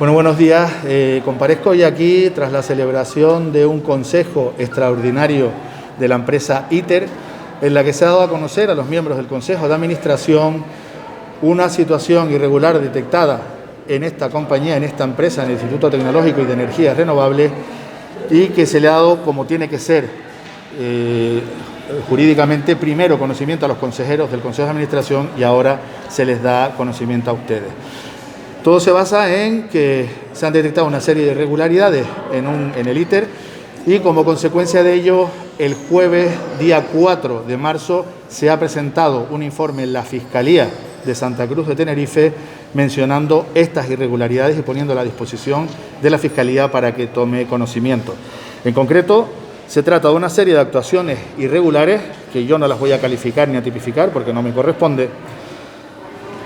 Bueno, buenos días. Comparezco hoy aquí tras la celebración de un consejo extraordinario de la empresa ITER, en la que se ha dado a conocer a los miembros del Consejo de Administración una situación irregular detectada en esta compañía, en esta empresa, en el Instituto Tecnológico y de Energías Renovables, y que se le ha dado, como tiene que ser, jurídicamente, primero conocimiento a los consejeros del Consejo de Administración y ahora se les da conocimiento a ustedes. Todo se basa en que se han detectado una serie de irregularidades en el ITER y como consecuencia de ello, el jueves, día 4 de marzo, se ha presentado un informe en la Fiscalía de Santa Cruz de Tenerife mencionando estas irregularidades y poniéndola a disposición de la Fiscalía para que tome conocimiento. En concreto, se trata de una serie de actuaciones irregulares, que yo no las voy a calificar ni a tipificar porque no me corresponde,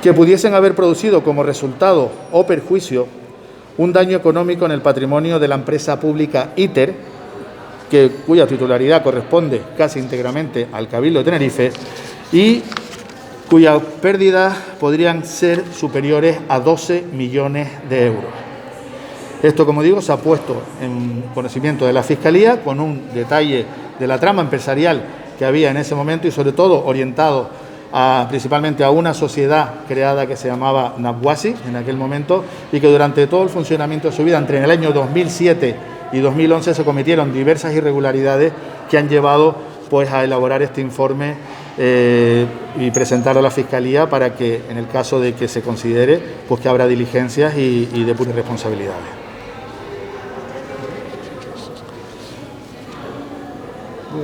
que pudiesen haber producido como resultado o perjuicio un daño económico en el patrimonio de la empresa pública ITER, cuya titularidad corresponde casi íntegramente al Cabildo de Tenerife y cuyas pérdidas podrían ser superiores a 12 millones de euros. Esto, como digo, se ha puesto en conocimiento de la Fiscalía con un detalle de la trama empresarial que había en ese momento y sobre todo orientado principalmente a una sociedad creada que se llamaba NAPWASI en aquel momento y que durante todo el funcionamiento de su vida, entre el año 2007 y 2011, se cometieron diversas irregularidades que han llevado pues a elaborar este informe y presentarlo a la Fiscalía para que, en el caso de que se considere, pues que habrá diligencias y depure responsabilidades.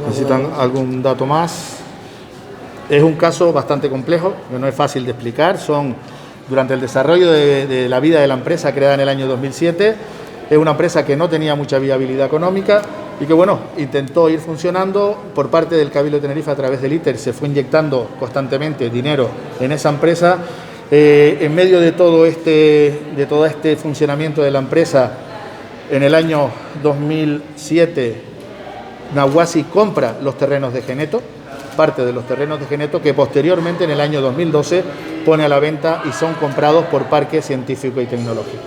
¿Necesitan algún dato más? Es un caso bastante complejo, que no es fácil de explicar. Durante el desarrollo de la vida de la empresa creada en el año 2007, es una empresa que no tenía mucha viabilidad económica y que, bueno, intentó ir funcionando. Por parte del Cabildo de Tenerife, a través del ITER, se fue inyectando constantemente dinero en esa empresa. En medio de todo este funcionamiento de la empresa, en el año 2007, NAPWASI compra los terrenos de Geneto, parte de los terrenos de Geneto, que posteriormente, en el año 2012, pone a la venta y son comprados por Parque Científico y Tecnológico.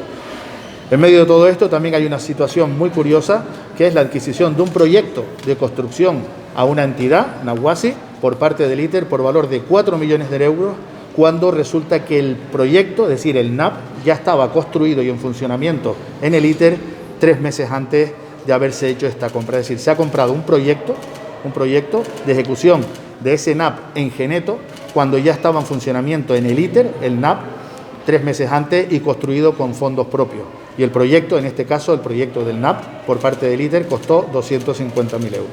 En medio de todo esto también hay una situación muy curiosa, que es la adquisición de un proyecto de construcción a una entidad, NAPWASI, por parte del ITER, por valor de 4 millones de euros, cuando resulta que el proyecto, es decir, el NAP, ya estaba construido y en funcionamiento en el ITER 3 meses antes de haberse hecho esta compra. Es decir, se ha comprado un proyecto de ejecución de ese NAP en Geneto, cuando ya estaba en funcionamiento en el ITER, el NAP, 3 meses antes y construido con fondos propios. Y el proyecto, en este caso, el proyecto del NAP, por parte del ITER, costó 250.000 euros.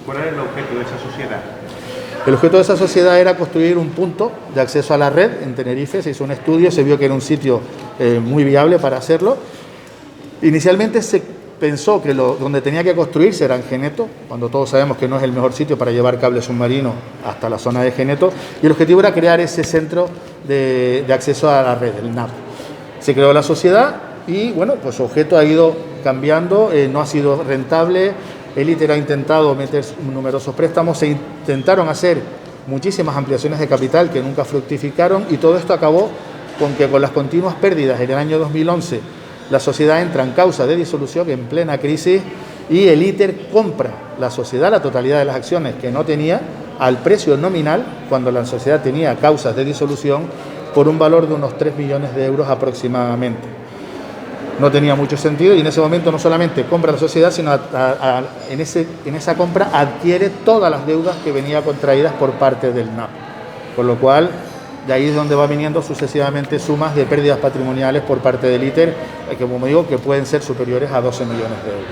¿Cuál era el objeto de esa sociedad? El objeto de esa sociedad era construir un punto de acceso a la red en Tenerife. Se hizo un estudio, se vio que era un sitio muy viable para hacerlo. Inicialmente se pensó que donde tenía que construirse era en Geneto, cuando todos sabemos que no es el mejor sitio para llevar cable submarino hasta la zona de Geneto, y el objetivo era crear ese centro de acceso a la red, el NAP. Se creó la sociedad y, bueno, pues su objeto ha ido cambiando, no ha sido rentable. El ITER ha intentado meter numerosos préstamos, se intentaron hacer muchísimas ampliaciones de capital que nunca fructificaron y todo esto acabó con que, con las continuas pérdidas en el año 2011, la sociedad entra en causa de disolución en plena crisis y el ITER compra la sociedad, la totalidad de las acciones que no tenía, al precio nominal, cuando la sociedad tenía causas de disolución, por un valor de unos 3 millones de euros aproximadamente. No tenía mucho sentido y en ese momento no solamente compra la sociedad, sino en esa compra adquiere todas las deudas que venía contraídas por parte del NAP. Con lo cual, de ahí es donde va viniendo sucesivamente sumas de pérdidas patrimoniales por parte del ITER, que, como digo, que pueden ser superiores a 12 millones de euros.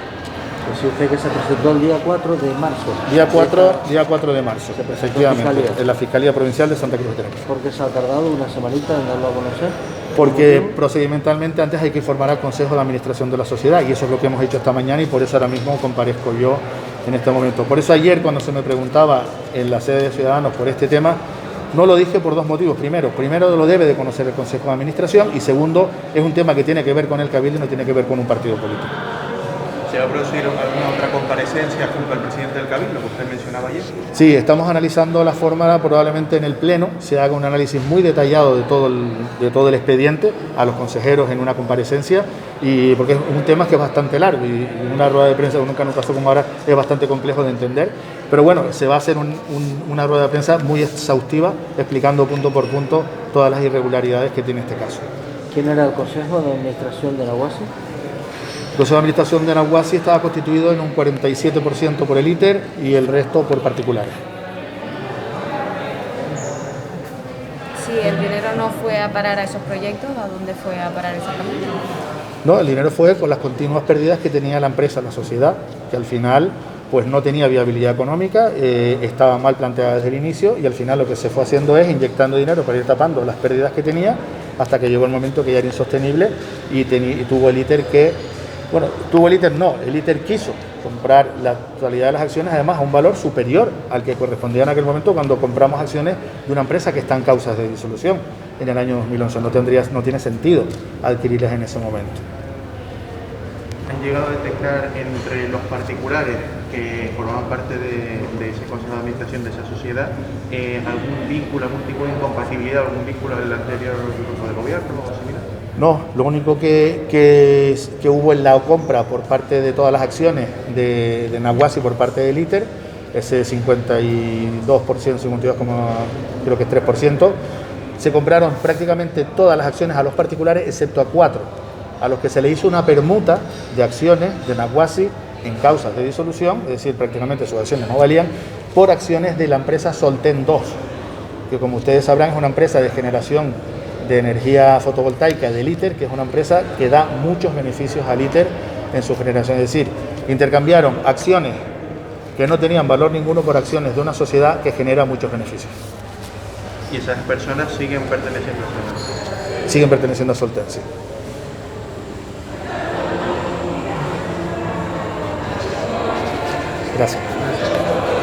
Pues si usted que se presentó el día 4 de marzo. Día 4 de marzo, efectivamente, en la Fiscalía Provincial de Santa Cruz de Tenerife. ¿Por qué se ha tardado una semanita en darlo a conocer? Porque procedimentalmente antes hay que informar al Consejo de Administración de la sociedad y eso es lo que hemos hecho esta mañana y por eso ahora mismo comparezco yo en este momento. Por eso ayer, cuando se me preguntaba en la sede de Ciudadanos por este tema, no lo dije por dos motivos. Primero lo debe de conocer el Consejo de Administración y segundo, es un tema que tiene que ver con el Cabildo y no tiene que ver con un partido político. ¿Se va a producir alguna otra comparecencia junto al presidente del Cabildo que usted mencionaba ayer? Sí, estamos analizando la forma, probablemente en el Pleno se haga un análisis muy detallado de todo el expediente a los consejeros en una comparecencia, y porque es un tema que es bastante largo y una rueda de prensa, nunca en un caso como ahora, es bastante complejo de entender. Pero bueno, se va a hacer una rueda de prensa muy exhaustiva explicando punto por punto todas las irregularidades que tiene este caso. ¿Quién era el Consejo de Administración de Nahuasi? El Consejo de Administración de Nahuasi estaba constituido en un 47% por el ITER y el resto por particulares. Si el dinero no fue a parar a esos proyectos, ¿a dónde fue a parar exactamente? No, el dinero fue con las continuas pérdidas que tenía la empresa, la sociedad, que al final pues no tenía viabilidad económica, estaba mal planteada desde el inicio, y al final lo que se fue haciendo es inyectando dinero para ir tapando las pérdidas que tenía, hasta que llegó el momento que ya era insostenible y tuvo el ITER el ITER quiso comprar la totalidad de las acciones, además a un valor superior al que correspondía en aquel momento cuando compramos acciones de una empresa que está en causas de disolución en el año 2011. No tiene sentido adquirirlas en ese momento. ¿Han llegado a detectar entre los particulares que formaban parte de ese consejo de administración de esa sociedad algún vínculo, algún tipo de incompatibilidad, algún vínculo del anterior grupo de gobierno o similar? No, lo único que hubo en la compra por parte de todas las acciones de Nahuasi por parte del ITER, ese 52%, 52, creo que es 3%, se compraron prácticamente todas las acciones a los particulares excepto a 4, a los que se le hizo una permuta de acciones de Nahuasi en causas de disolución, es decir, prácticamente sus acciones no valían, por acciones de la empresa Solten 2, que como ustedes sabrán es una empresa de generación de energía fotovoltaica del ITER, que es una empresa que da muchos beneficios al ITER en su generación. Es decir, intercambiaron acciones que no tenían valor ninguno por acciones de una sociedad que genera muchos beneficios. ¿Y esas personas siguen perteneciendo a esa empresa? Siguen perteneciendo a Solten, sí. Gracias.